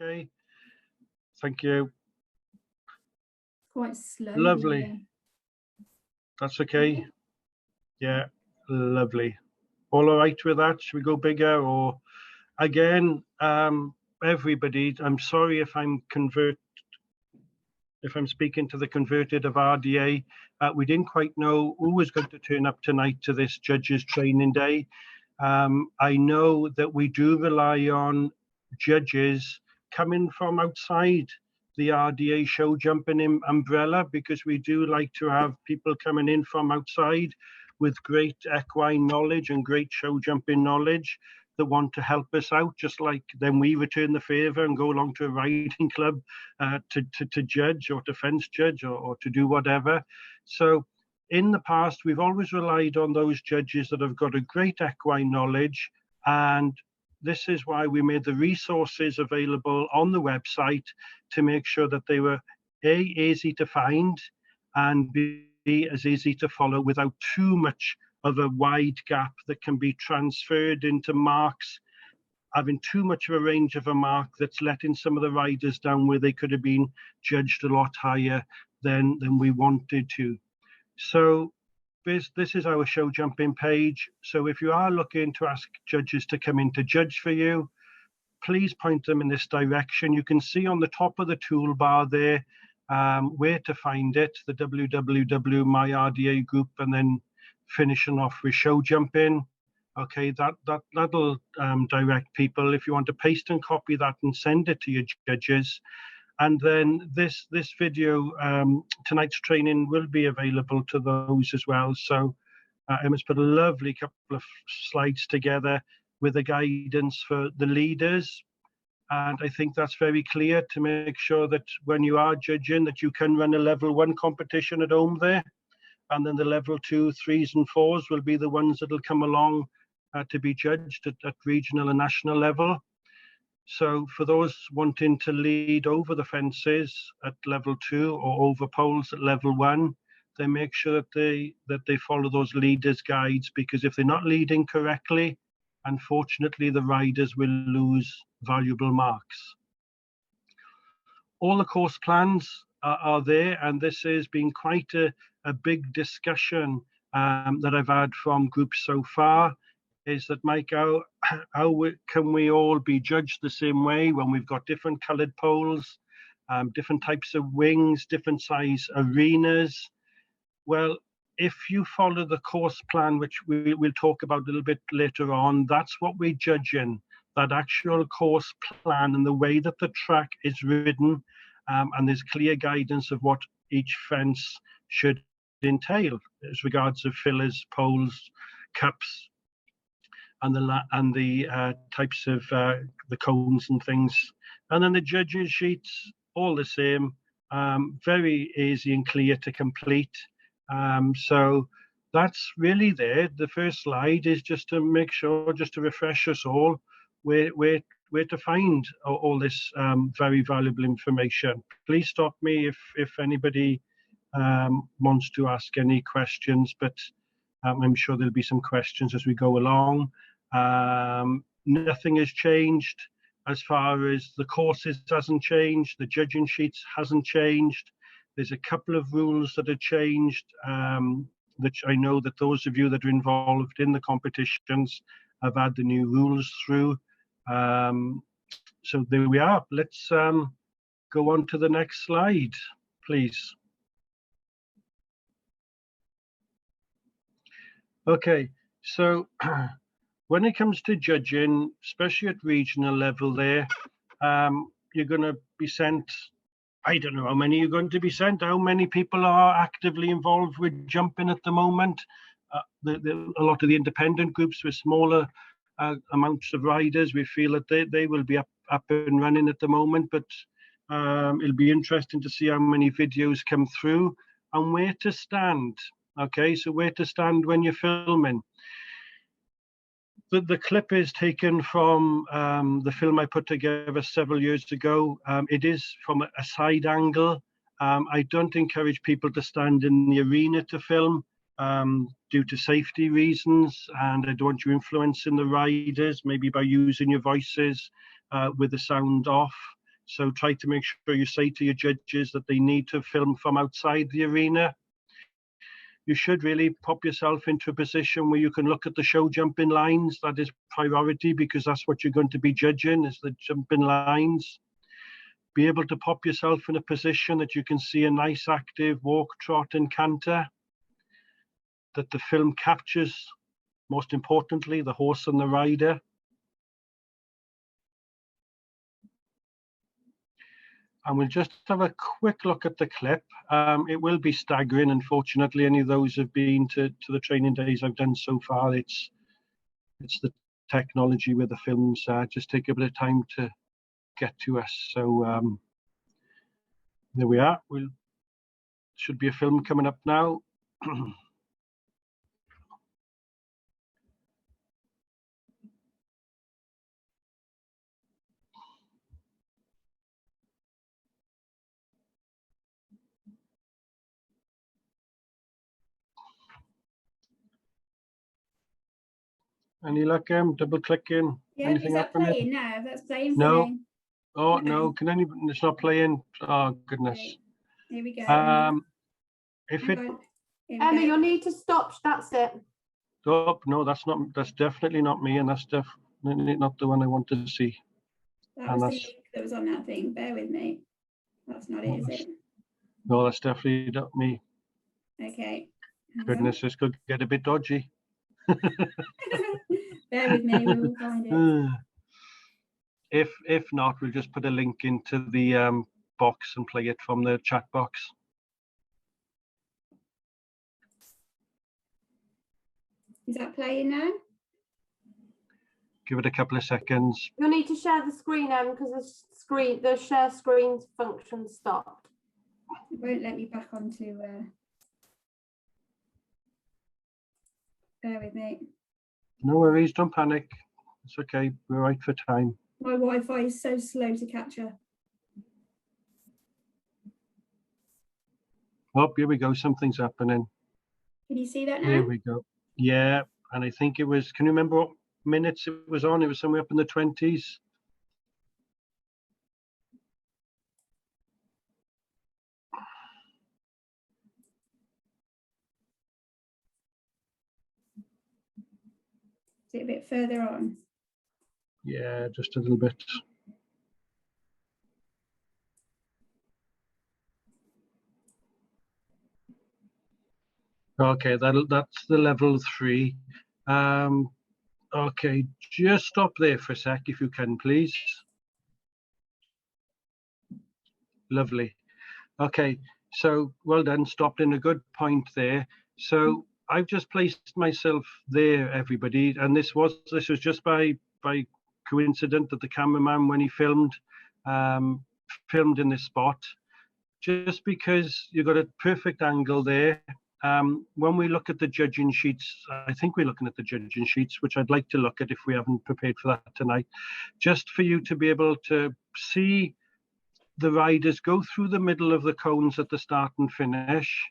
Okay, thank you. Quite slow. Lovely. That's okay. Yeah, lovely. All right with that? Should we go bigger? Or again, everybody, I'm sorry if I'm speaking to the converted of RDA. We didn't quite know who was going to turn up tonight to this judges training day. I know that we do rely on judges coming from outside the RDA show jumping umbrella, because we do like to have people coming in from outside with great equine knowledge and great show jumping knowledge that want to help us out, just like then we return the favor and go along to a riding club to judge or to fence judge or to do whatever. So in the past, we've always relied on those judges that have got a great equine knowledge, and this is why we made the resources available on the website to make sure that they were A, easy to find, and B, as easy to follow without too much of a wide gap that can be transferred into marks, having too much of a range of a mark that's letting some of the riders down where they could have been judged a lot higher than we wanted to. So this is our show jumping page. So if you are looking to ask judges to come in to judge for you, please point them in this direction. You can see on the top of the toolbar there where to find it, the www.myrda group, and then finishing off with show jumping. Okay, that'll direct people. If you want to paste and copy that and send it to your judges. And then this video, tonight's training, will be available to those as well. So Emma's put a lovely couple of slides together with the guidance for the leaders. And I think that's very clear to make sure that when you are judging, that you can run a level 1 competition at home there. And then the level 2, 3s and 4s will be the ones that will come along to be judged at regional and national level. So for those wanting to lead over the fences at level 2 or over poles at level 1, they make sure that they follow those leaders' guides, because if they're not leading correctly, unfortunately the riders will lose valuable marks. All the course plans are there, and this has been quite a big discussion that I've had from groups so far. Is that, Mike, how can we all be judged the same way when we've got different coloured poles, different types of wings, different size arenas? Well, if you follow the course plan, which we'll talk about a little bit later on, that's what we're judging, that actual course plan and the way that the track is ridden, and there's clear guidance of what each fence should entail as regards of fillers, poles, cups, and the types of the cones and things. And then the judges' sheets, all the same, very easy and clear to complete. So that's really there. The first slide is just to make sure, just to refresh us all, where to find all this very valuable information. Please stop me if anybody wants to ask any questions, but I'm sure there'll be some questions as we go along. Nothing has changed as far as the courses hasn't changed, the judging sheets hasn't changed. There's a couple of rules that have changed, which I know that those of you that are involved in the competitions have had the new rules through. So there we are. Let's go on to the next slide, please. Okay, so when it comes to judging, especially at regional level there, you're going to be sent, I don't know how many you're going to be sent, how many people are actively involved with jumping at the moment. A lot of the independent groups with smaller amounts of riders, we feel that they will be up and running at the moment, but it'll be interesting to see how many videos come through and where to stand. Okay, so where to stand when you're filming. The clip is taken from the film I put together several years ago. It is from a side angle. I don't encourage people to stand in the arena to film due to safety reasons, and I don't want you influencing the riders, maybe by using your voices with the sound off. So try to make sure you say to your judges that they need to film from outside the arena. You should really pop yourself into a position where you can look at the show jumping lines. That is priority, because that's what you're going to be judging, is the jumping lines. Be able to pop yourself in a position that you can see a nice active walk, trot and canter, that the film captures, most importantly, the horse and the rider. And we'll just have a quick look at the clip. It will be staggering, unfortunately. Any of those who've been to the training days I've done so far, it's the technology with the films just take a bit of time to get to us. So there we are. Should be a film coming up now. Any luck, double clicking? Yeah, anything is that happening? playing now? That's playing for No. me. Oh no, it's not playing. Oh goodness. Right. Here we go. If Hang it on. Here we Emma, go. you'll need to stop. That's it. oh no, that's definitely not me, and that's definitely not the one I want to see. That was the link that was on that thing. Bear with me. That's not it, is it? No, that's definitely not me. Okay. Hang Goodness, this could get a bit dodgy. on. Bear with me, we will find it. If not, we'll just put a link into the box and play it from the chat box. Is that playing now? Give it a couple of seconds. You'll need to share the screen, Em, because the share screen function stopped. It won't let me back onto. Bear with me. No worries, don't panic. It's okay, we're right for time. My Wi-Fi is so slow to capture. Oh, here we go, something's happening. Can you see that now? Here we go. Yeah, and I think it was, can you remember what minutes it was on? It was somewhere up in the 20s. Is it a bit further on? Yeah, just a little bit. Okay, that's the level 3. Okay, just stop there for a sec if you can, please. Lovely. Okay, so well done, stopped in a good point there. So I've just placed myself there, everybody, and this was just by coincidence that the cameraman, when he filmed in this spot, just because you've got a perfect angle there. When we look at the judging sheets, I think we're looking at the judging sheets, which I'd like to look at if we haven't prepared for that tonight, just for you to be able to see the riders go through the middle of the cones at the start and finish,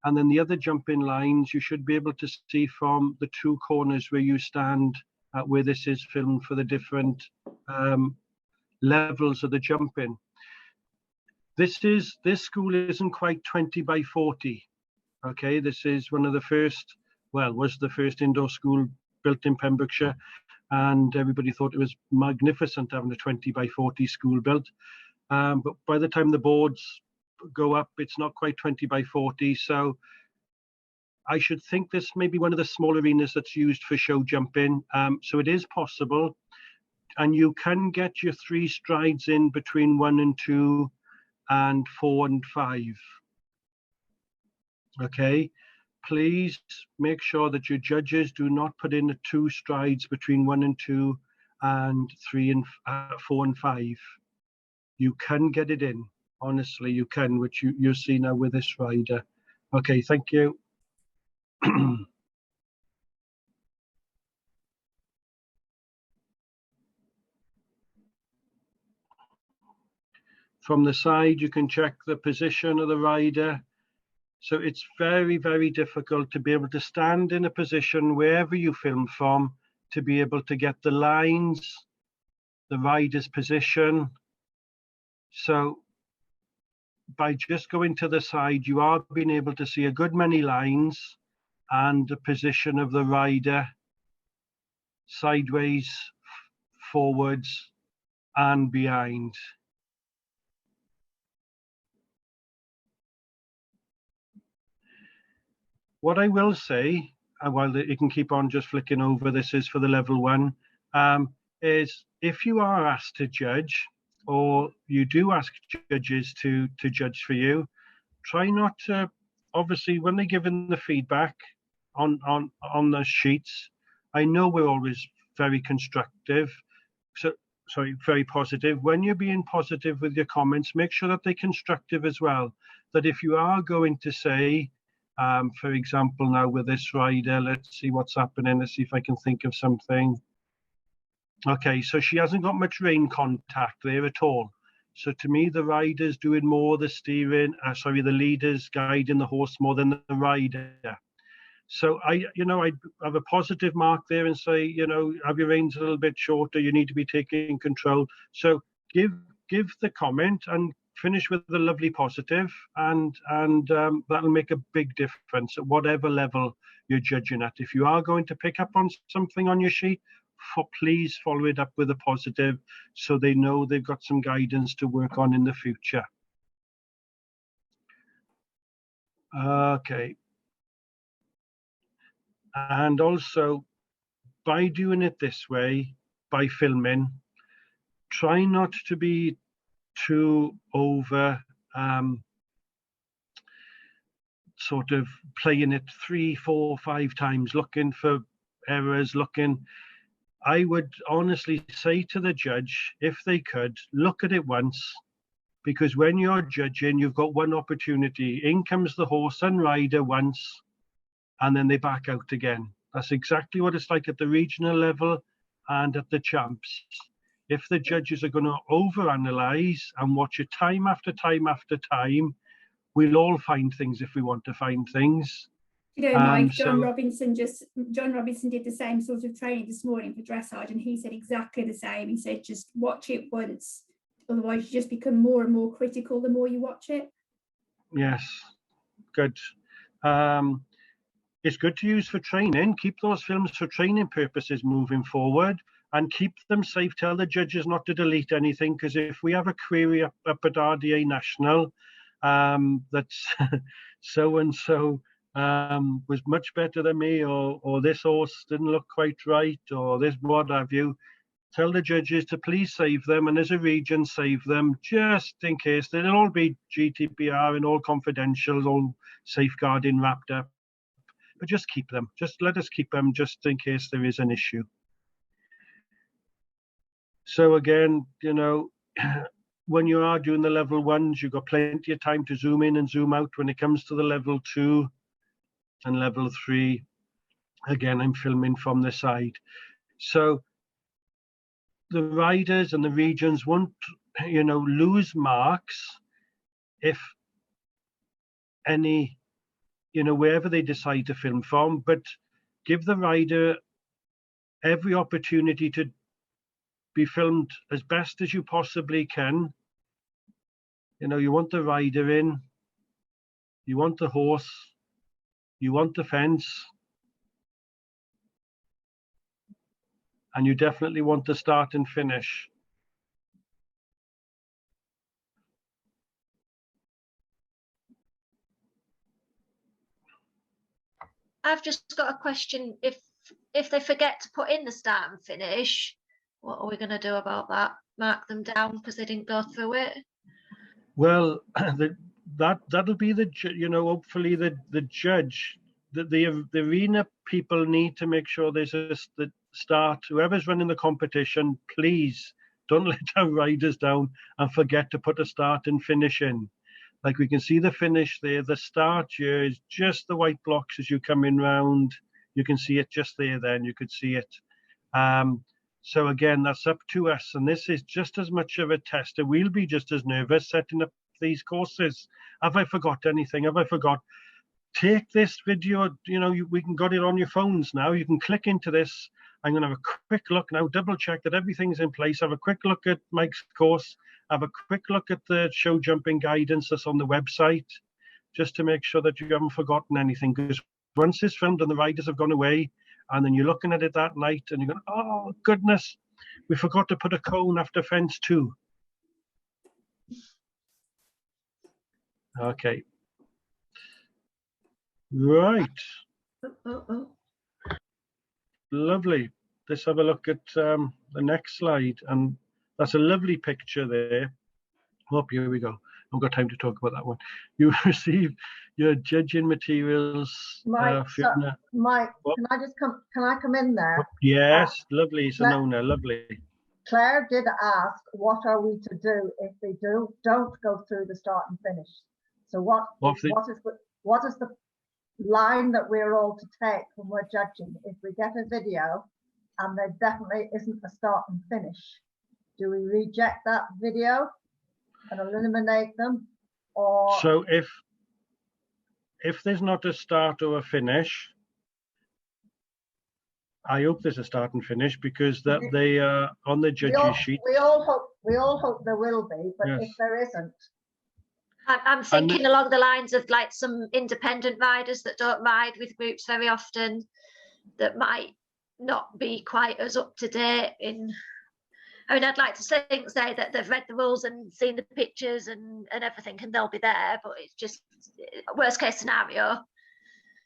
and then the other jumping lines you should be able to see from the 2 corners where you stand, where this is filmed for the different levels of the jumping. This school isn't quite 20 by 40. Okay, this is one of the first, well, was the first indoor school built in Pembrokeshire, and everybody thought it was magnificent having a 20 by 40 school built. But by the time the boards go up, it's not quite 20 by 40. So I should think this may be one of the small arenas that's used for show jumping. So it is possible. And you can get your 3 strides in between 1 and 2 and 4 and 5. Okay, please make sure that your judges do not put in the 2 strides between 1 and 2 and 3 and 4 and 5. You can get it in, honestly, you can, which you'll see now with this rider. Okay, thank you. From the side, you can check the position of the rider. So it's very, very difficult to be able to stand in a position wherever you film from, to be able to get the lines, the rider's position, So by just going to the side, you are being able to see a good many lines and the position of the rider sideways, forwards and behind. What I will say, while you can keep on just flicking over, this is for the level 1, is if you are asked to judge, or you do ask judges to judge for you, try not to, obviously when they're giving the feedback on the sheets, I know we're always very constructive, so sorry, very positive. When you're being positive with your comments, make sure that they're constructive as well. That if you are going to say, for example, now with this rider, let's see what's happening. Let's see if I can think of something. Okay, so she hasn't got much rein contact there at all. So to me, the rider's doing more the steering, sorry, the leader's guiding the horse more than the rider. So I have a positive mark there and say, have your reins a little bit shorter, you need to be taking control. So give the comment and finish with the lovely positive, and that'll make a big difference at whatever level you're judging at. If you are going to pick up on something on your sheet, please follow it up with a positive so they know they've got some guidance to work on in the future. Okay. And also, by doing it this way, by filming, try not to be too over sort of playing it 3, 4, 5 times, looking for errors, I would honestly say to the judge, if they could, look at it once, because when you're judging, you've got one opportunity. In comes the horse and rider once, and then they back out again. That's exactly what it's like at the regional level and at the champs. If the judges are going to overanalyze and watch it time after time after time, we'll all find things if we want to find things. Mike, John Robinson did the same sort of training this morning for dressage, and he said exactly the same. He said just watch it once, otherwise you just become more and more critical the more you watch it. Yes, good. It's good to use for training. Keep those films for training purposes moving forward, and keep them safe. Tell the judges not to delete anything, because if we have a query up at RDA National that's so-and-so was much better than me, or this horse didn't look quite right, or this what have you, tell the judges to please save them, and as a region save them, just in case. They'll all be GDPR and all confidential, all safeguarding wrapped up, but just keep them. Just let us keep them just in case there is an issue. So again, when you are doing the level 1s, you've got plenty of time to zoom in and zoom out. When it comes to the level 2 and level 3, again, I'm filming from the side. So the riders and the regions won't, lose marks if any, wherever they decide to film from, but give the rider every opportunity to be filmed as best as you possibly can. You want the rider in, you want the horse, you want the fence, and you definitely want the start and finish. I've just got a question. If they forget to put in the start and finish, what are we going to do about that? Mark them down because they didn't go through it? Well, that'll be the, hopefully the judge, the arena people need to make sure there's the start. Whoever's running the competition, please don't let our riders down and forget to put a start and finish in. Like we can see the finish there. The start here is just the white blocks as you come in round. You can see it just there then. You could see it. So again, that's up to us. And this is just as much of a test. We'll be just as nervous setting up these courses. Have I forgot anything? Have I forgot? Take this video, we can got it on your phones now. You can click into this I'm going to have a quick look now, double check that everything's in place, have a quick look at Mike's course, have a quick look at the show jumping guidance that's on the website, just to make sure that you haven't forgotten anything. Because once it's filmed and the riders have gone away, and then you're looking at it that night and you're going, oh goodness, we forgot to put a cone after fence 2. Okay. Right. Lovely. Let's have a look at the next slide. And that's a lovely picture there. Oh, here we go. I've got time to talk about that one. You received your judging materials. Mike, Fiona. Mike, What? can I come in there? Yes, lovely, Simona, lovely. Claire did ask, what are we to do if they don't go through the start and finish? So what is the line that we're all to take when we're judging? If we get a video and there definitely isn't a start and finish, do we reject that video and eliminate them? Or So if there's not a start or a finish, I hope there's a start and finish, because that they are on the judges sheet. We all hope there will be, but Yes. if there isn't, I'm thinking along the lines of like some independent riders that don't ride with groups very often, that might not be quite as up to date in. I mean, I'd like to say that they've read the rules and seen the pictures and everything, and they'll be there, but it's just worst case scenario.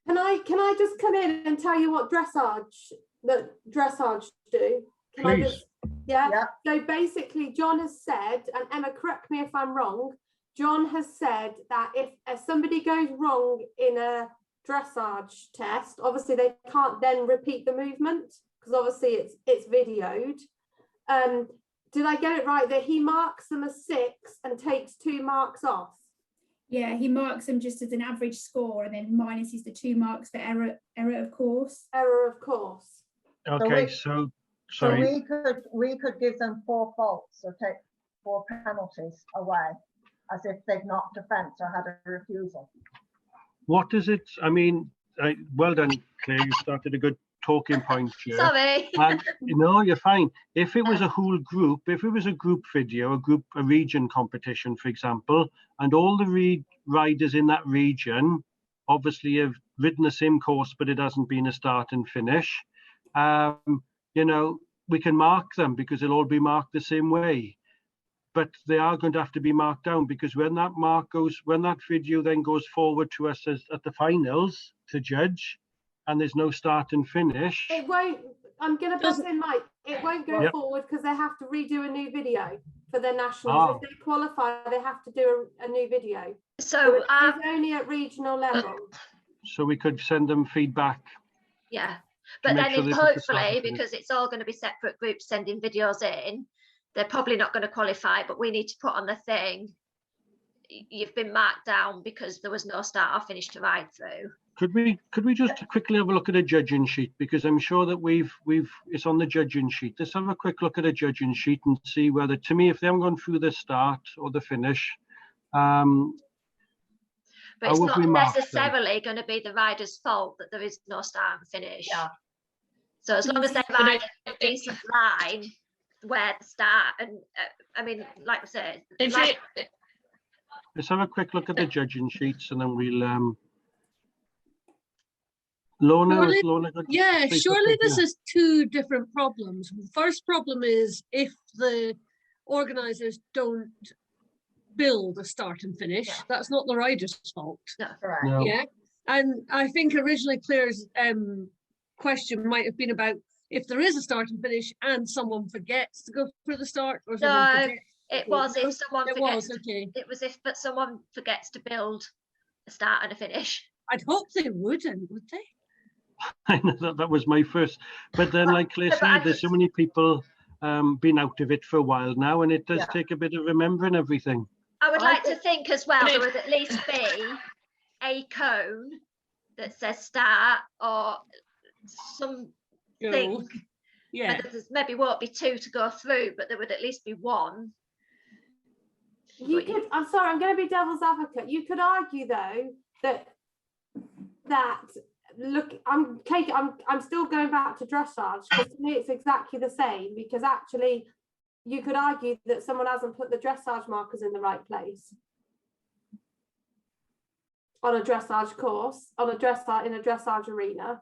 Can I just come in and tell you what dressage do? Can Please. I just, yeah? Yeah. So basically, John has said, and Emma, correct me if I'm wrong, John has said that if somebody goes wrong in a dressage test, obviously they can't then repeat the movement, because obviously it's videoed. Did I get it right that he marks them as 6 and takes 2 marks off? Yeah, he marks them just as an average score and then minuses the 2 marks for error of course. Error of course. Okay, So sorry. we could give them 4 faults or take 4 penalties away, as if they've knocked a fence or had a refusal. What is it? I mean, well done, Claire. You started a good talking point here. Sorry. And no, you're fine. If it was a whole group, if it was a group video, a region competition, for example, and all the riders in that region obviously have ridden the same course, but it hasn't been a start and finish, you know, we can mark them because they'll all be marked the same way. But they are going to have to be marked down, because when that video then goes forward to us at the finals to judge, and there's no start and finish. It won't, I'm going to buzz in, Mike, it won't go forward because they have to redo a new video for their nationals. If they qualify, they have to do a new video. So it's only at regional level. So we could send them feedback. Yeah, but then hopefully, because it's all going to be separate groups sending videos in, they're probably not going to qualify, but we need to put on the thing, you've been marked down because there was no start or finish to ride through. Could we just quickly have a look at a judging sheet, because I'm sure that it's on the judging sheet. Let's have a quick look at a judging sheet and see whether, to me, if they haven't gone through the start or the finish, but it's not necessarily going to be the rider's fault that there is no start and finish. Yeah. So as long as they ride a decent line where the start, and I mean, like I said, let's have a quick look at the judging sheets, and then we'll Lorna, surely this is 2 different problems. First problem is if the organisers don't build a start and finish, that's not the rider's fault. Correct. Yeah, and I think originally Claire's question might have been about if there is a start and finish and someone forgets to go through the start, or it was if someone forgets. It was if someone forgets to build a start and a finish. I'd hope they wouldn't, would they? I know that was my first, but then like Claire said, there's so many people been out of it for a while now, and it does take a bit of remembering everything. I would like to think as well there would at least be a cone that says start or something. Yeah, there maybe won't be 2 to go through, but there would at least be 1. You could, I'm sorry, I'm going to be devil's advocate. You could argue though that look, I'm still going back to dressage, because to me it's exactly the same, because actually you could argue that someone hasn't put the dressage markers in the right place on a dressage course, in a dressage arena.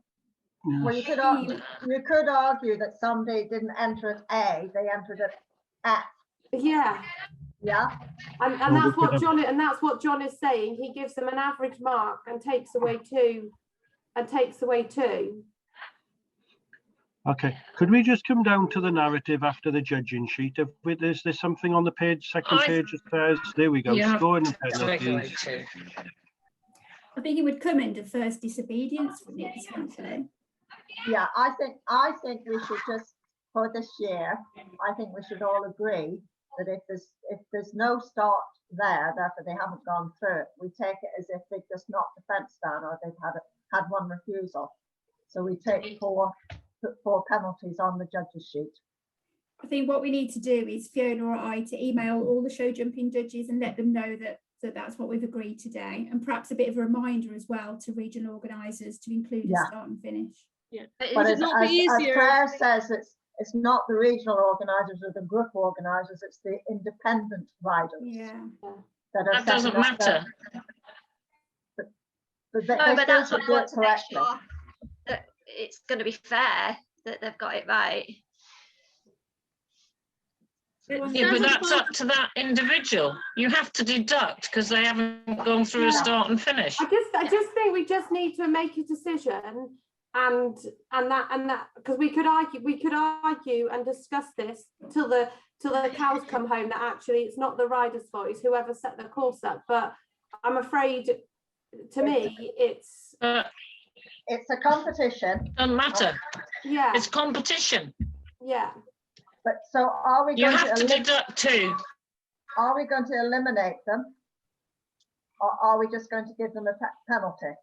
Well, you could argue that somebody didn't enter at A, they entered at F. Yeah. Yeah. And that's what John is saying. He gives them an average mark and takes away 2 Okay, could we just come down to the narrative after the judging sheet? Is there something on the page, second page that says, there we go, Yeah. scoring and penalties. I think it would come under first disobedience, wouldn't it, essentially? Yeah, I think we should just, for this year, I think we should all agree that if there's no start there, therefore they haven't gone through it, we take it as if they've just knocked the fence down or they've had one refusal. So we take 4 penalties on the judges sheet. I think what we need to do is Fiona or I to email all the show jumping judges and let them know that that's what we've agreed today, and perhaps a bit of a reminder as well to regional organisers to include a start and finish. Yeah, but as Claire says, it's not the regional organisers or the group organisers, it's the independent riders. Yeah. That doesn't matter. But that's what I want to make sure that it's going to be fair, that they've got it right. Yeah, but that's up to that individual. You have to deduct because they haven't gone through a start and finish. I just think we just need to make a decision, and that because we could argue and discuss this till the cows come home that actually it's not the rider's fault, it's whoever set the course up. But I'm afraid, to me, it's a competition. Doesn't matter. Yeah, it's competition. Yeah. But so are we you going have to deduct 2? Are we going to eliminate them, or are we just going to give them a penalty?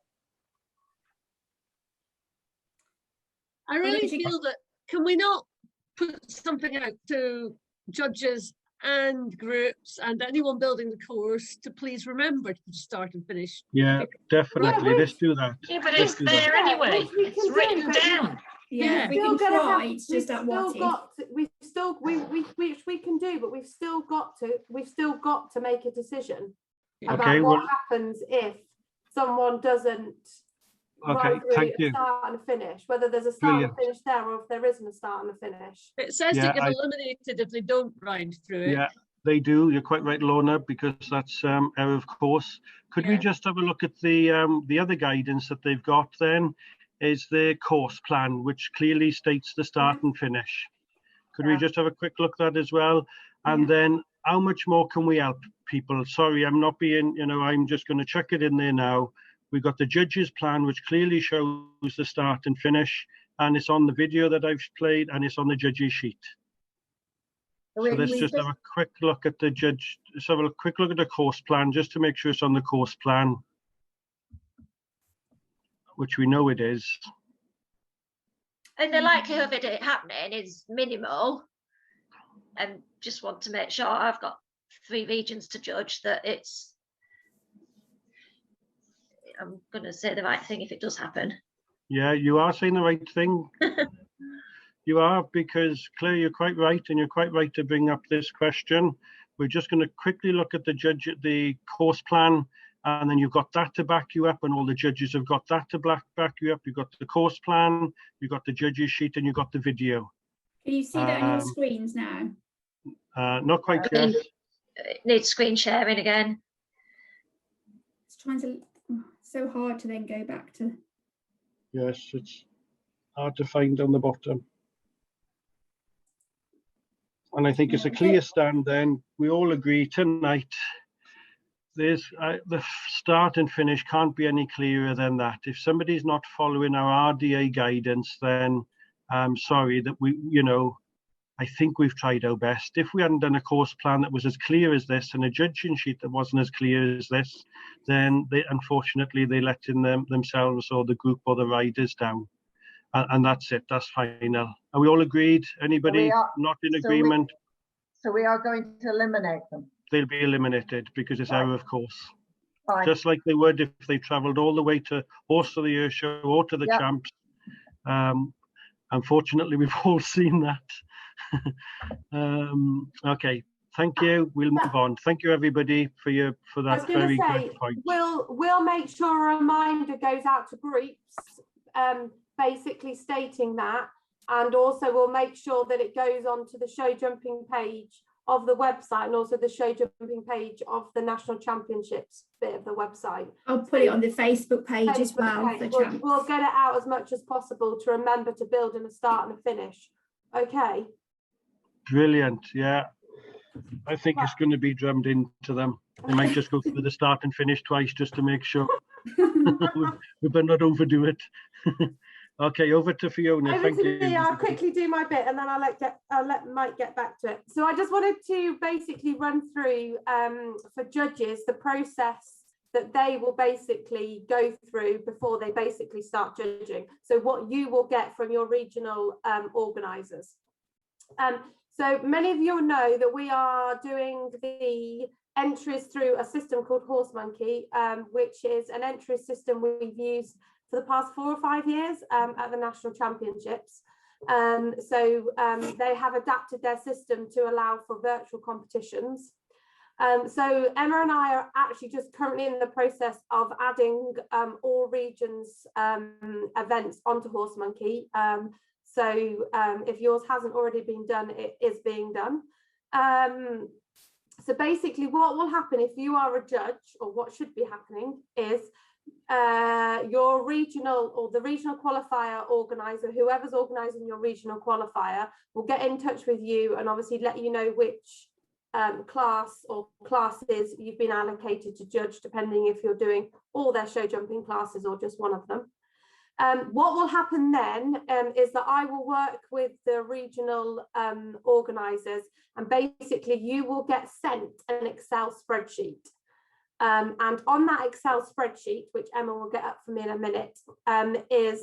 I really feel that, can we not put something out to judges and groups and anyone building the course to please remember to start and finish? Yeah, definitely. Let's do that. Yeah, but it's there anyway. It's written down. Yeah, we can try. It's just that what we can do, but we've still got to make a decision about what happens if someone doesn't run through a start and a finish, whether there's a start and a finish there or if there isn't a start and a finish. It says they get eliminated if they don't ride through it. Yeah, they do. You're quite right, Lorna, because that's error of course. Could we just have a look at the other guidance that they've got then? Is the course plan, which clearly states the start and finish. Could we just have a quick look at that as well? And then how much more can we help people? Sorry, I'm not being, I'm just going to chuck it in there now. We've got the judge's plan, which clearly shows the start and finish, and it's on the video that I've played, and it's on the judge's sheet. So let's just have a quick look at the judge. Let's have a quick look at the course plan, just to make sure it's on the course plan, which we know it is. And the likelihood of it happening is minimal. And just want to make sure I've got 3 regions to judge that I'm going to say the right thing if it does happen. Yeah, you are saying the right thing. You are, because Claire, you're quite right, and you're quite right to bring up this question. We're just going to quickly look at the course plan, and then you've got that to back you up, and all the judges have got that to back you up. You've got the course plan, you've got the judges sheet, and you've got the video. Can you see that on your screens now? Not quite yet. It needs screen sharing again. It's trying to, so hard to then go back to. Yes, it's hard to find on the bottom. And I think it's a clear stand then. We all agree tonight, there's the start and finish can't be any clearer than that. If somebody's not following our RDA guidance, then I'm sorry that I think we've tried our best. If we hadn't done a course plan that was as clear as this and a judging sheet that wasn't as clear as this, then unfortunately they're letting themselves or the group or the riders down. And that's it, that's final. Are we all agreed? Anybody not in agreement? So we are going to eliminate them. They'll be eliminated because it's error of course. just like they would if they travelled all the way to Horse of the Year show or to the Champs. Unfortunately, we've all seen that. Okay, thank you. We'll move on. Thank you, everybody, for that very good point. We'll make sure a reminder goes out to groups, basically stating that, and also we'll make sure that it goes onto the Showjumping page of the website and also the Showjumping page of the National Championships bit of the website. I'll put it on the Facebook page as well. We'll get it out as much as possible to remember to build in a start and a finish. Okay. Brilliant. Yeah. I think it's going to be drummed into them. They might just go through the start and finish twice just to make sure. We better not overdo it. Okay, over to Fiona. Thank you. I'll quickly do my bit and then I'll let Mike get back to it. So I just wanted to basically run through for judges the process that they will basically go through before they basically start judging. So what you will get from your regional organisers. So many of you know that we are doing the entries through a system called Horse Monkey, which is an entry system we've used for the past 4 or 5 years at the National Championships. They have adapted their system to allow for virtual competitions. So Emma and I are actually just currently in the process of adding all regions events onto Horse Monkey. If yours hasn't already been done, it is being done. So basically what will happen if you are a judge, or what should be happening, is your regional or the regional qualifier organizer, whoever's organizing your regional qualifier, will get in touch with you and obviously let you know which class or classes you've been allocated to judge, depending if you're doing all their show jumping classes or just one of them. What will happen then is that I will work with the regional organisers, and basically you will get sent an Excel spreadsheet. And on that Excel spreadsheet, which Emma will get up for me in a minute, is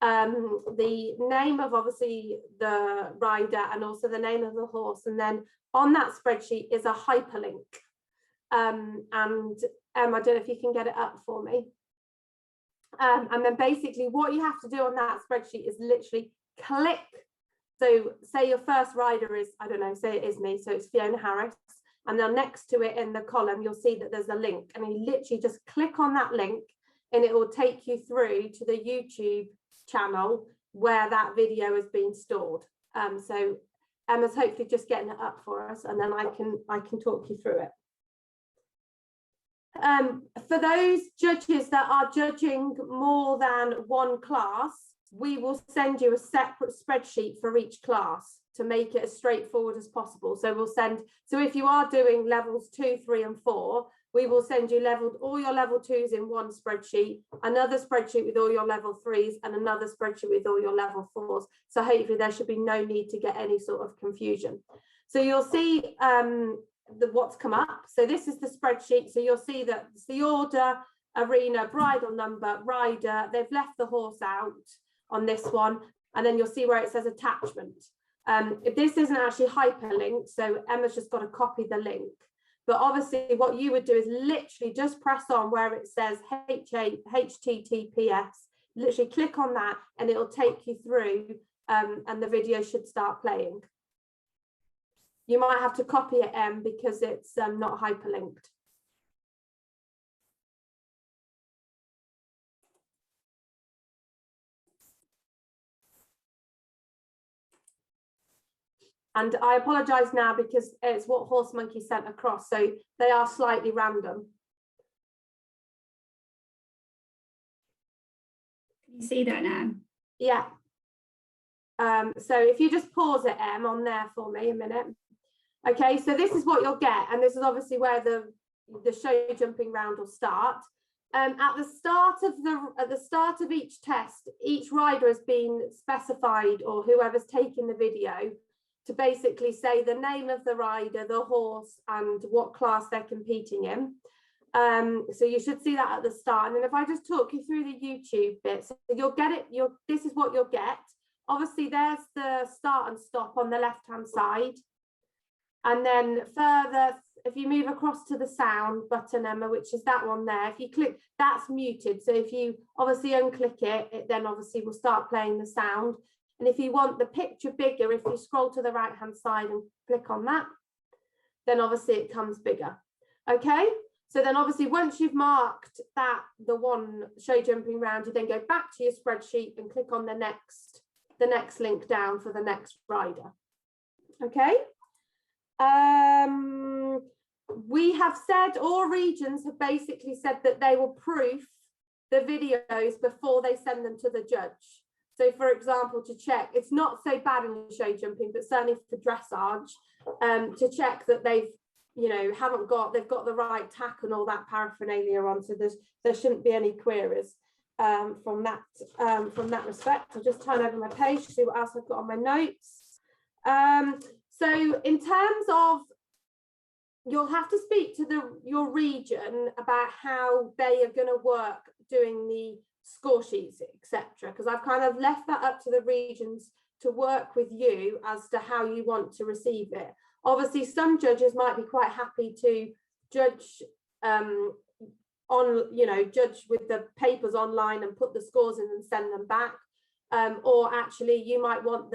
the name of obviously the rider and also the name of the horse. And then on that spreadsheet is a hyperlink. And Emma, I don't know if you can get it up for me. And then basically what you have to do on that spreadsheet is literally click. So say your first rider is, I don't know, say it is me, so it's Fiona Harris, and then next to it in the column you'll see that there's a link, and you literally just click on that link and it will take you through to the YouTube channel where that video has been stored. So Emma's hopefully just getting it up for us, and then I can talk you through it. For those judges that are judging more than one class, we will send you a separate spreadsheet for each class to make it as straightforward as possible. So we'll send, so if you are doing levels 2, 3 and 4, we will send you all your level 2s in one spreadsheet, another spreadsheet with all your level 3s, and another spreadsheet with all your level 4s. So hopefully there should be no need to get any sort of confusion. So you'll see what's come up. So this is the spreadsheet. So you'll see that it's the order, arena, bridle number, rider. They've left the horse out on this one, and then you'll see where it says attachment. This isn't actually hyperlinked, so Emma's just got to copy the link. But obviously what you would do is literally just press on where it says HTTPS, literally click on that and it'll take you through, and the video should start playing. You might have to copy it, because it's not hyperlinked. And I apologise now because it's what Horse Monkey sent across, so they are slightly random. Can you see that now? Yeah. So if you just pause it, on there for me a minute. Okay, so this is what you'll get, and this is obviously where the show jumping round will start. At the start of each test, each rider has been specified, or whoever's taking the video, to basically say the name of the rider, the horse, and what class they're competing in. So you should see that at the start. And then if I just talk you through the YouTube bit, so you'll get it, this is what you'll get. Obviously there's the start and stop on the left hand side. And then further if you move across to the sound button, Emma, which is that one there, if you click, that's muted. So if you obviously unclick it, it then obviously will start playing the sound. And if you want the picture bigger, if you scroll to the right hand side and click on that, then obviously it comes bigger. Okay, so then obviously once you've marked that, the one show jumping round, you then go back to your spreadsheet and click on the next link down for the next rider. Okay. We have said, all regions have basically said that they will proof the videos before they send them to the judge. So for example, to check, it's not so bad in show jumping, but certainly for dressage, to check that they've, you know, they've got the right tack and all that paraphernalia on. So there shouldn't be any queries from that respect. I'll just turn over my page to see what else I've got on my notes. So in terms of, you'll have to speak to your region about how they are going to work doing the score sheets, etc. Because I've kind of left that up to the regions to work with you as to how you want to receive it. Obviously, some judges might be quite happy to judge judge with the papers online and put the scores in and send them back. Or actually you might want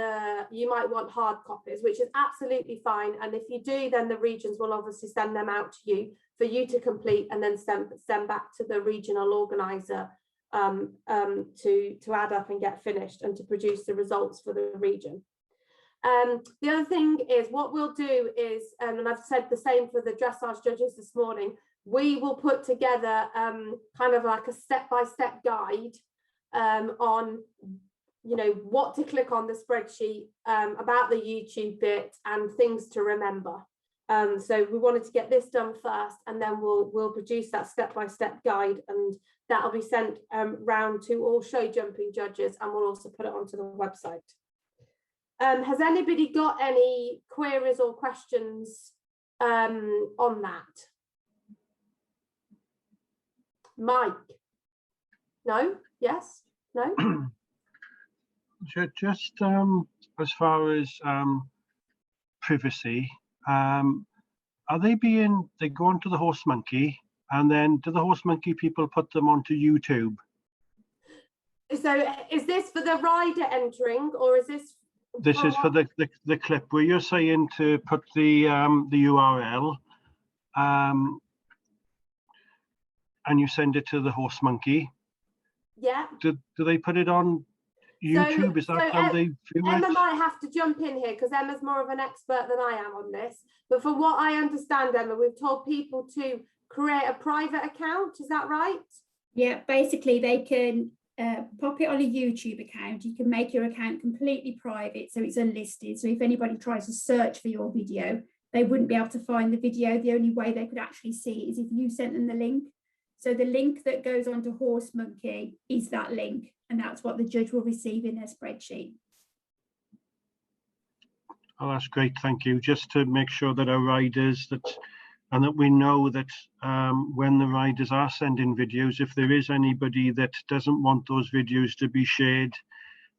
hard copies, which is absolutely fine. And if you do, then the regions will obviously send them out to you for you to complete and then send back to the regional organizer to add up and get finished and to produce the results for the region. The other thing is, what we'll do is, and I've said the same for the dressage judges this morning, we will put together kind of like a step-by-step guide on, you know, what to click on the spreadsheet, about the YouTube bit and things to remember. So we wanted to get this done first, and then we'll produce that step-by-step guide, and that'll be sent round to all show jumping judges, and we'll also put it onto the website. Has anybody got any queries or questions on that? Mike? No? Yes? No? Just as far as privacy, are they go onto the horse monkey, and then do the horse monkey people put them onto YouTube? So is this for the rider entering, or is this? This is for the clip where you're saying to put the URL, and you send it to the horse monkey. Yeah. Do they put it on YouTube? So, is that how they view it? Emma might have to jump in here because Emma's more of an expert than I am on this. But from what I understand, Emma, we've told people to create a private account. Is that right? Yeah, basically they can pop it on a YouTube account. You can make your account completely private, so it's unlisted. So if anybody tries to search for your video, they wouldn't be able to find the video. The only way they could actually see it is if you sent them the link. So the link that goes onto Horse Monkey is that link, and that's what the judge will receive in their spreadsheet. Oh, that's great, thank you. Just to make sure that our riders and that we know that when the riders are sending videos, if there is anybody that doesn't want those videos to be shared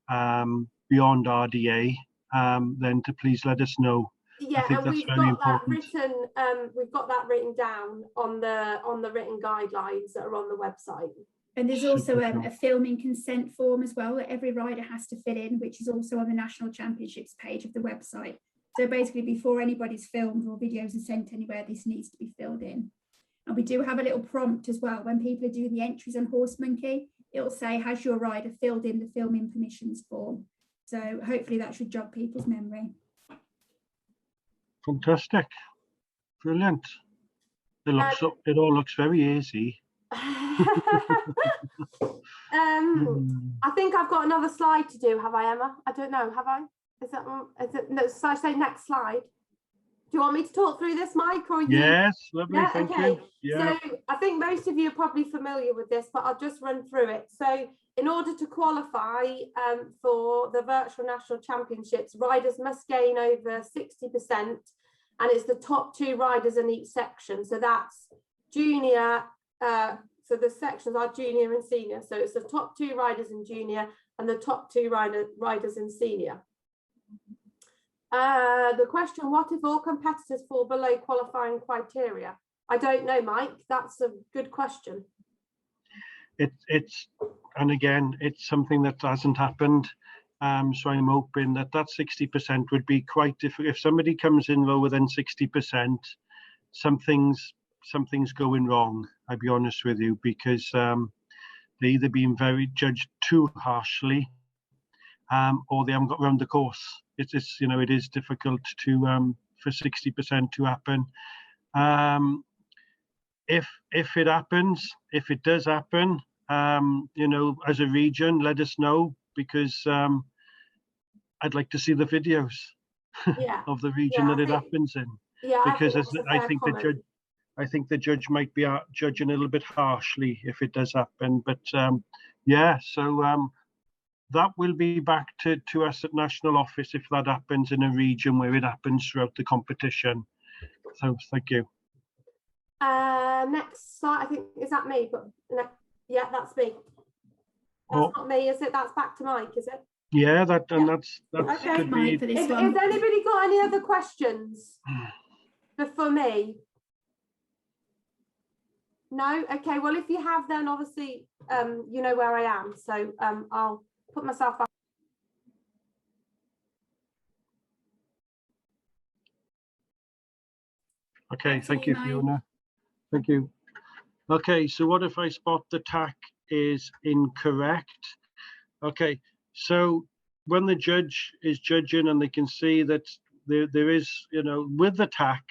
beyond RDA, then to please let us know. Yeah, and we've got that written down on the written guidelines that are on the website. And there's also a filming consent form as well that every rider has to fill in, which is also on the National Championships page of the website. So basically, before anybody's filmed or videos are sent anywhere, this needs to be filled in. And we do have a little prompt as well. When people are doing the entries on Horse Monkey, it'll say, has your rider filled in the filming permissions form? So hopefully that should jog people's memory. Fantastic. Brilliant. It all looks very easy. I think I've got another slide to do. Have I, Emma? I don't know. Have I? Is it no, so I say next slide. Do you want me to talk through this, Mike? Or you? Yes, lovely. Yeah, thank you. Yeah. So I think most of you are probably familiar with this, but I'll just run through it. So in order to qualify for the virtual national championships, riders must gain over 60%, and it's the top 2 riders in each section. So that's junior. So the sections are junior and senior. So it's the top 2 riders in junior and the top 2 riders in senior. The question, what if all competitors fall below qualifying criteria? I don't know, Mike. That's a good question. And again, it's something that hasn't happened. So I'm hoping that 60% would be quite, if somebody comes in lower than 60%, something's going wrong, I'll be honest with you, because they're either being judged too harshly, or they haven't got round the course. It's you know, it is difficult to for 60% to happen. If it happens, if it does happen, you know, as a region, let us know, because I'd like to see the videos of the region that it happens in. Yeah, because I think the judge might be judging a little bit harshly if it does happen. But yeah, so that will be back to us at national office if that happens in a region where it happens throughout the competition. So thank you. Next slide, I think, is that me? But yeah, that's me. That's not me, is it? That's back to Mike, is it? Yeah, that's Okay. could be. For this Has one. anybody got any other questions for me? No? Okay, well, if you have, then obviously you know where I am. So I'll put myself back. Okay, thank you, Fiona. Thank you. Okay, so what if I spot the tack is incorrect? Okay, so when the judge is judging and they can see that there is, you know, with the tack,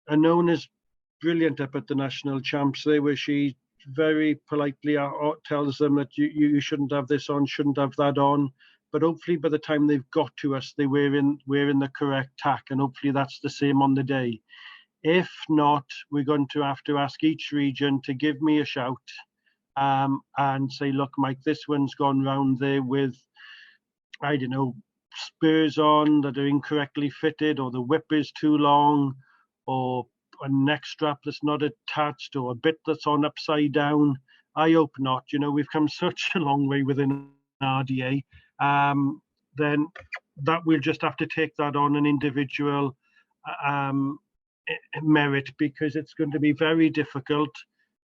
Anona's brilliant up at the national champs there, where she very politely tells them that you shouldn't have this on, shouldn't have that on. But hopefully by the time they've got to us, they're wearing the correct tack, and hopefully that's the same on the day. If not, we're going to have to ask each region to give me a shout and say, look, Mike, this one's gone round there with, I don't know, spurs on that are incorrectly fitted, or the whip is too long, or a neck strap that's not attached, or a bit that's on upside down. I hope not. You know, we've come such a long way within RDA. Then that we'll just have to take that on an individual merit, because it's going to be very difficult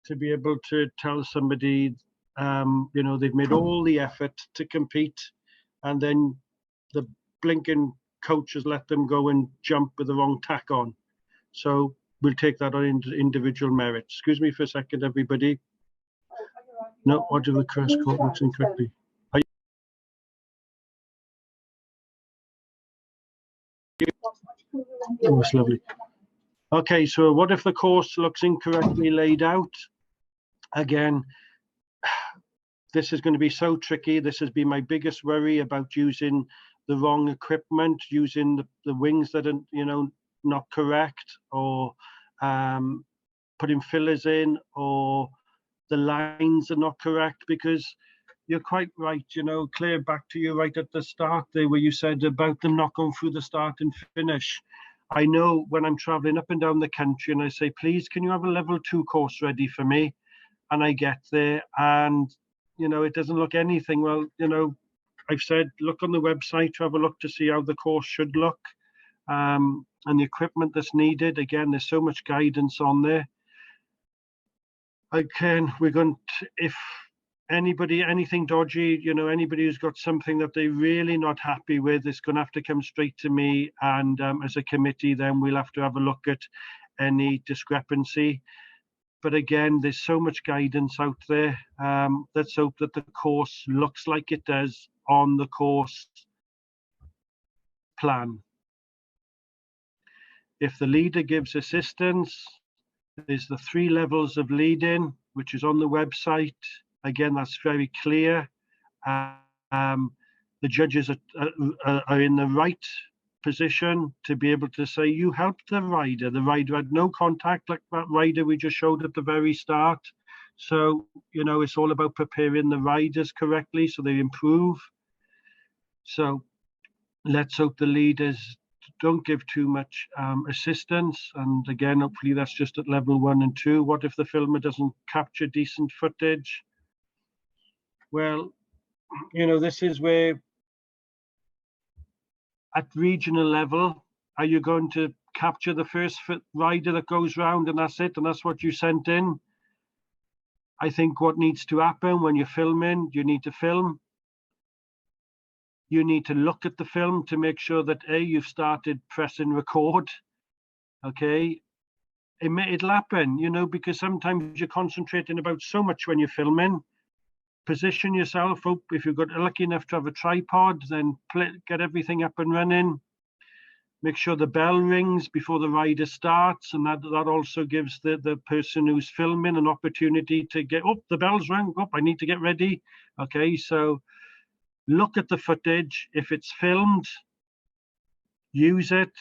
to be able to tell somebody, you know, they've made all the effort to compete, and then the blinking coach has let them go and jump with the wrong tack on. So we'll take that on individual merit. Excuse me for a second, everybody. No, what do the cross code looks incorrectly? Oh, it's lovely. Okay, so what if the course looks incorrectly laid out? Again, this is going to be so tricky. This has been my biggest worry about using the wrong equipment, using the wings that are, you know, not correct, or putting fillers in, or the lines are not correct, because you're quite right, you know, Claire, back to you right at the start there, where you said about them not going through the start and finish. I know when I'm traveling up and down the country and I say, please, can you have a level 2 course ready for me? And I get there and, you know, it doesn't look anything. Well, you know, I've said, look on the website, have a look to see how the course should look, and the equipment that's needed. Again, there's so much guidance on there. Again, we're going to, if anybody, anything dodgy, you know, anybody who's got something that they're really not happy with, is going to have to come straight to me, and as a committee, then we'll have to have a look at any discrepancy. But again, there's so much guidance out there. Let's hope that the course looks like it does on the course plan. If the leader gives assistance, there's the 3 levels of leading, which is on the website. Again, that's very clear. The judges are in the right position to be able to say, you helped the rider. The rider had no contact, like that rider we just showed at the very start. So, you know, it's all about preparing the riders correctly so they improve. So let's hope the leaders don't give too much assistance. And again, hopefully that's just at level 1 and 2. What if the filmer doesn't capture decent footage? Well, you know, this is where at regional level, are you going to capture the first rider that goes round and that's it, and that's what you sent in? I think what needs to happen when you're filming, you need to film. You need to look at the film to make sure that you've started pressing record. Okay, it'll happen, you know, because sometimes you're concentrating about so much when you're filming. Position yourself up. If you've got lucky enough to have a tripod, then get everything up and running. Make sure the bell rings before the rider starts, and that also gives the person who's filming an opportunity to get, oh, the bell's rung, oh, I need to get ready. Okay, so look at the footage. If it's filmed, use it.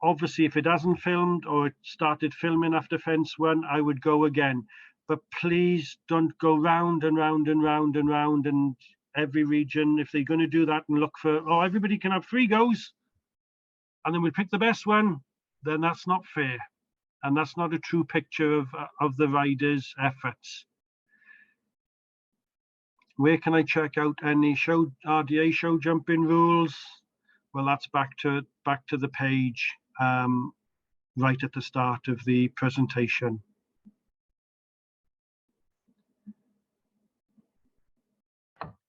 Obviously, if it hasn't filmed or it started filming after fence 1, I would go again. But please don't go round and round and round and round and every region. If they're going to do that and look for, oh, everybody can have 3 goes, and then we pick the best one, then that's not fair. And that's not a true picture of the riders' efforts. Where can I check out any RDA show jumping rules? Well, that's back to the page right at the start of the presentation.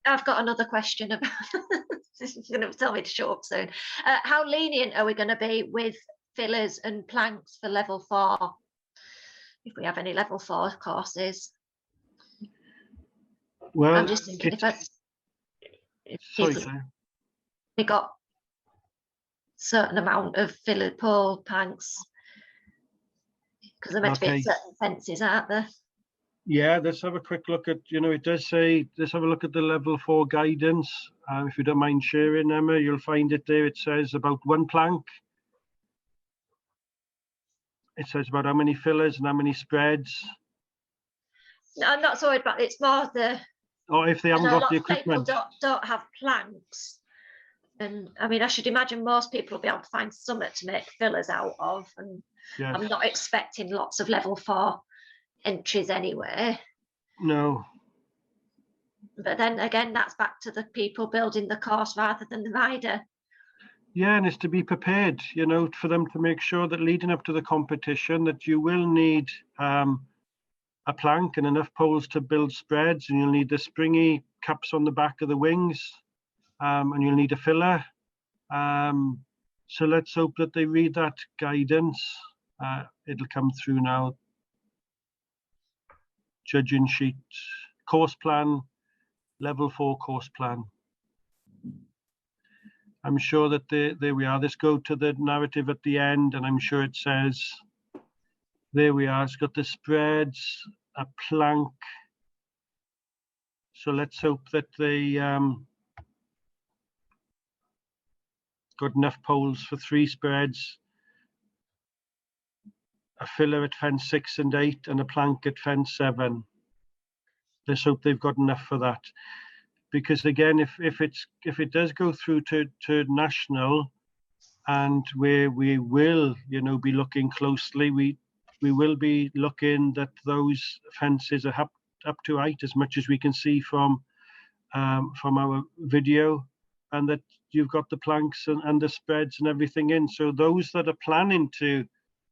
I've got another question about you're going to tell me to shut up soon. How lenient are we going to be with fillers and planks for level 4, if we have any level 4 courses? Well, I'm just thinking if we got certain amount of filler pole planks, because they're meant to be at certain fences, aren't there? Yeah, let's have a quick look at, you know, it does say, let's have a look at the level 4 guidance. If you don't mind sharing, Emma, you'll find it there. It says about 1 plank. It says about how many fillers and how many spreads. No, I'm not so worried about it. It's more the... Or if they haven't got the equipment. People don't have planks. And I mean, I should imagine most people will be able to find something to make fillers out of. And yes. I'm not expecting lots of level 4 entries anyway. No. But then again, that's back to the people building the course rather than the rider. Yeah, and it's to be prepared, you know, for them to make sure that leading up to the competition that you will need a plank and enough poles to build spreads, and you'll need the springy caps on the back of the wings, and you'll need a filler. So let's hope that they read that guidance. It'll come through now. Judging sheet, course plan, level 4 course plan. I'm sure that there we are. Let's go to the narrative at the end, and I'm sure it says, there we are. It's got the spreads, a plank. So let's hope that they got enough poles for 3 spreads, a filler at fence 6 and 8, and a plank at fence 7. Let's hope they've got enough for that. Because again, if it does go through to national, and where we will, you know, be looking closely, we will be looking that those fences are up to height as much as we can see from our video, and that you've got the planks and the spreads and everything in. So those that are planning to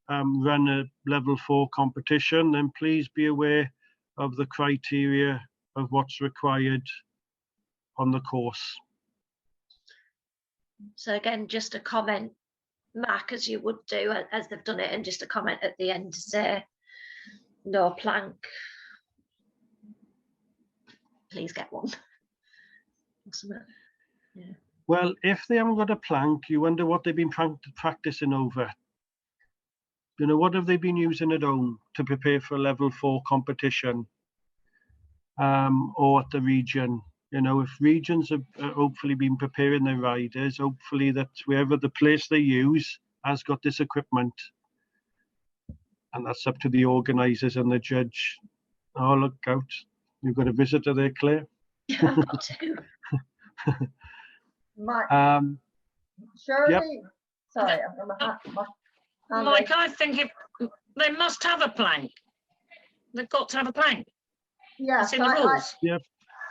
run a level 4 competition, then please be aware of the criteria of what's required on the course. So again, just a comment, Mark, as you would do as they've done it, and just a comment at the end to say no plank, please get one. Yeah. Well, if they haven't got a plank, you wonder what they've been practicing over. You know, what have they been using at home to prepare for a level 4 competition, or at the region? You know, if regions have hopefully been preparing their riders, hopefully that wherever the place they use has got this equipment. And that's up to the organisers and the judge. Oh, look out. You've got a visitor there, Claire. Yeah, I've got two. Shirley, yep. Sorry, Like, I think they must have a plank. They've got to have a plank. Yeah, it's in the rules. Yep.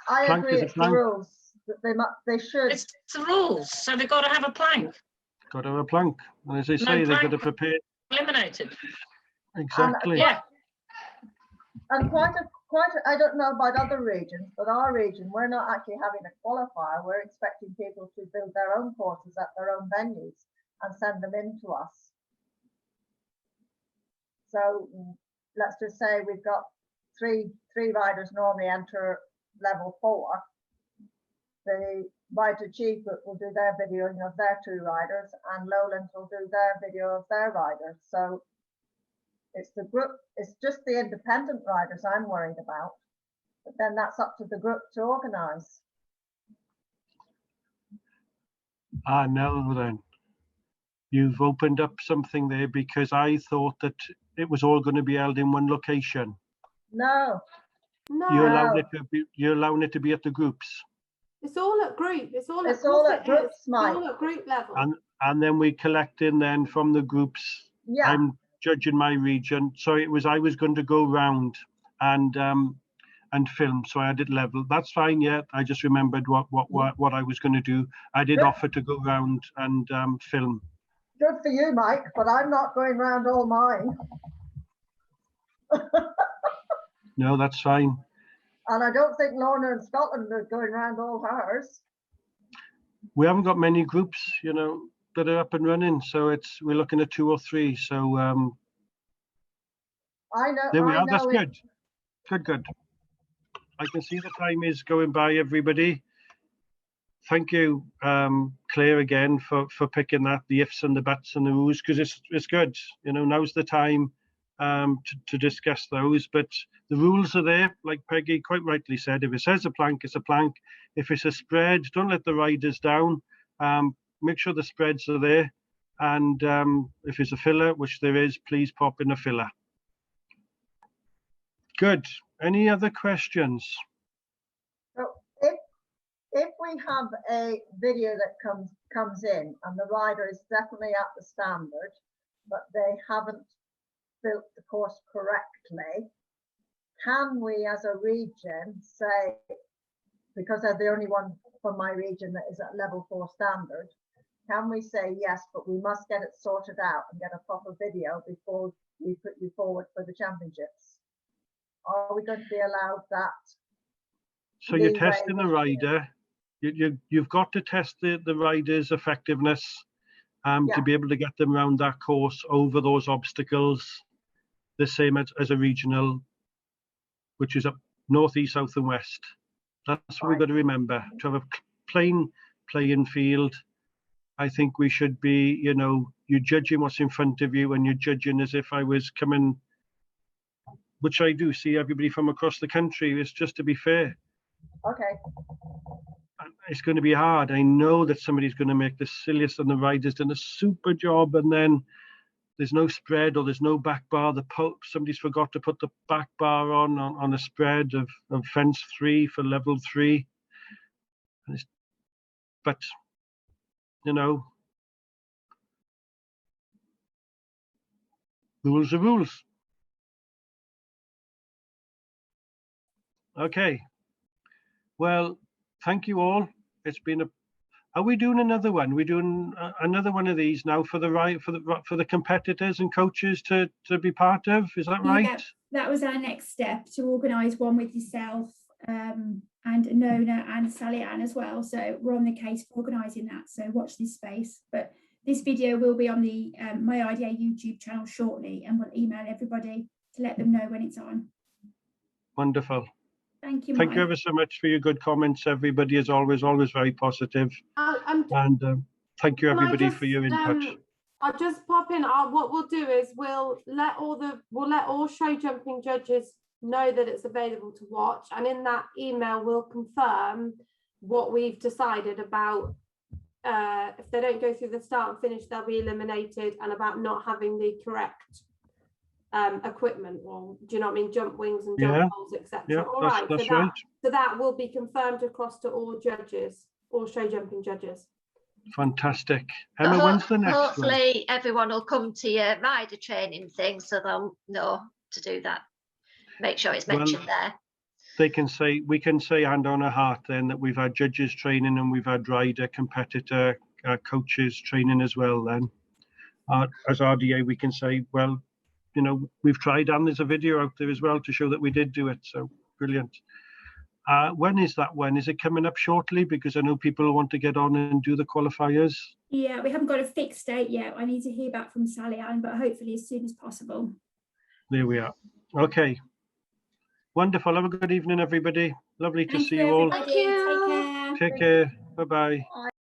I agree, it's the rules. They should. It's the rules, so they've got to have a plank. Got to have a plank. And as they No say, they've got plank. to prepare. Eliminated. Exactly. Yeah. And I don't know about other regions, but our region, we're not actually having a qualifier. We're expecting people to build their own courses at their own venues and send them in to us. So let's just say we've got three riders normally enter level 4. The Rider Chief will do their videoing of their 2 riders, and Lowlands will do their video of their riders. So it's the group, it's just the independent riders I'm worried about. But then that's up to the group to organise. Ah, no, then. You've opened up something there, because I thought that it was all going to be held in one location. No. You're allowing it to be at the groups. It's all at group. It's all at groups, Mike. It's all at group level. And then we collect in then from the groups. Yeah. I'm judging my region. So I was going to go round and film. So I did level. That's fine. Yeah. I just remembered what I was going to do. I did offer to go round and film. Good for you, Mike, but I'm not going round all mine. No, that's fine. And I don't think Lorna in Scotland is going around all hers. We haven't got many groups, that are up and running. So we're looking at 2 or 3. So I know. There we are. That's good. Good. I can see the time is going by, everybody. Thank you, Claire, again for picking that, the ifs and the buts and the rules, because it's good. Now's the time to discuss those. But the rules are there, like Peggy quite rightly said. If it says a plank, it's a plank. If it's a spread, don't let the riders down. Make sure the spreads are there. And if it's a filler, which there is, please pop in a filler. Good. Any other questions? So if we have a video that comes in and the rider is definitely at the standard, but they haven't built the course correctly, can we as a region say, because they're the only one from my region that is at level 4 standard, can we say yes, but we must get it sorted out and get a proper video before we put you forward for the championships? Are we going to be allowed that? So you're testing the rider. You've got to test the rider's effectiveness to be able to get them around that course over those obstacles, the same as a regional, which is up north, east, south and west. That's what we've got to remember. To have a plain playing field, I think we should be, you're judging what's in front of you, and you're judging as if I was coming, which I do see everybody from across the country. It's just to be fair. Okay. It's going to be hard. I know that somebody's going to make the silliest, and the rider's done a super job, and then there's no spread or there's no back bar. Somebody's forgot to put the back bar on a spread of fence 3 for level 3. But rules are rules. Okay. Well, thank you all. It's been Are we doing another one? We're doing another one of these now for the competitors and coaches to be part of. Is that right? Yeah, that was our next step, to organise one with yourself and Nona and Sally Ann as well. So we're on the case for organising that. So watch this space. But this video will be on the My IDA YouTube channel shortly, and we'll email everybody to let them know when it's on. Wonderful. Thank you, Mike. Thank you ever so much for your good comments, everybody. As always very positive. And thank you, everybody, for your input. I'll just pop in. What we'll do is we'll let all show jumping judges know that it's available to watch, and in that email we'll confirm what we've decided about if they don't go through the start and finish, they'll be eliminated, and about not having the correct equipment, or do you know what I mean, jump wings and jump poles, etc. Yeah, all right, that's right. So that will be confirmed across to all judges, all show jumping judges. Fantastic. Emma, when's the next hopefully one? Everyone will come to your rider training thing, so they'll know to do that. Make sure it's mentioned there. they can say, we can say hand on our heart then that we've had judges training and we've had rider, competitor, coaches training as well then. As RDA, we can say, well, you know, we've tried and there's a video out there as well to show that we did do it. So brilliant. When is that when? Is it coming up shortly? Because I know people want to get on and do the qualifiers. Yeah, we haven't got a fixed date yet. I need to hear back from Sally Ann, but hopefully as soon as possible. There we are. Okay. Wonderful. Have a good evening, everybody. Lovely to see you all. Thank you. Take care. Take care. Bye-bye.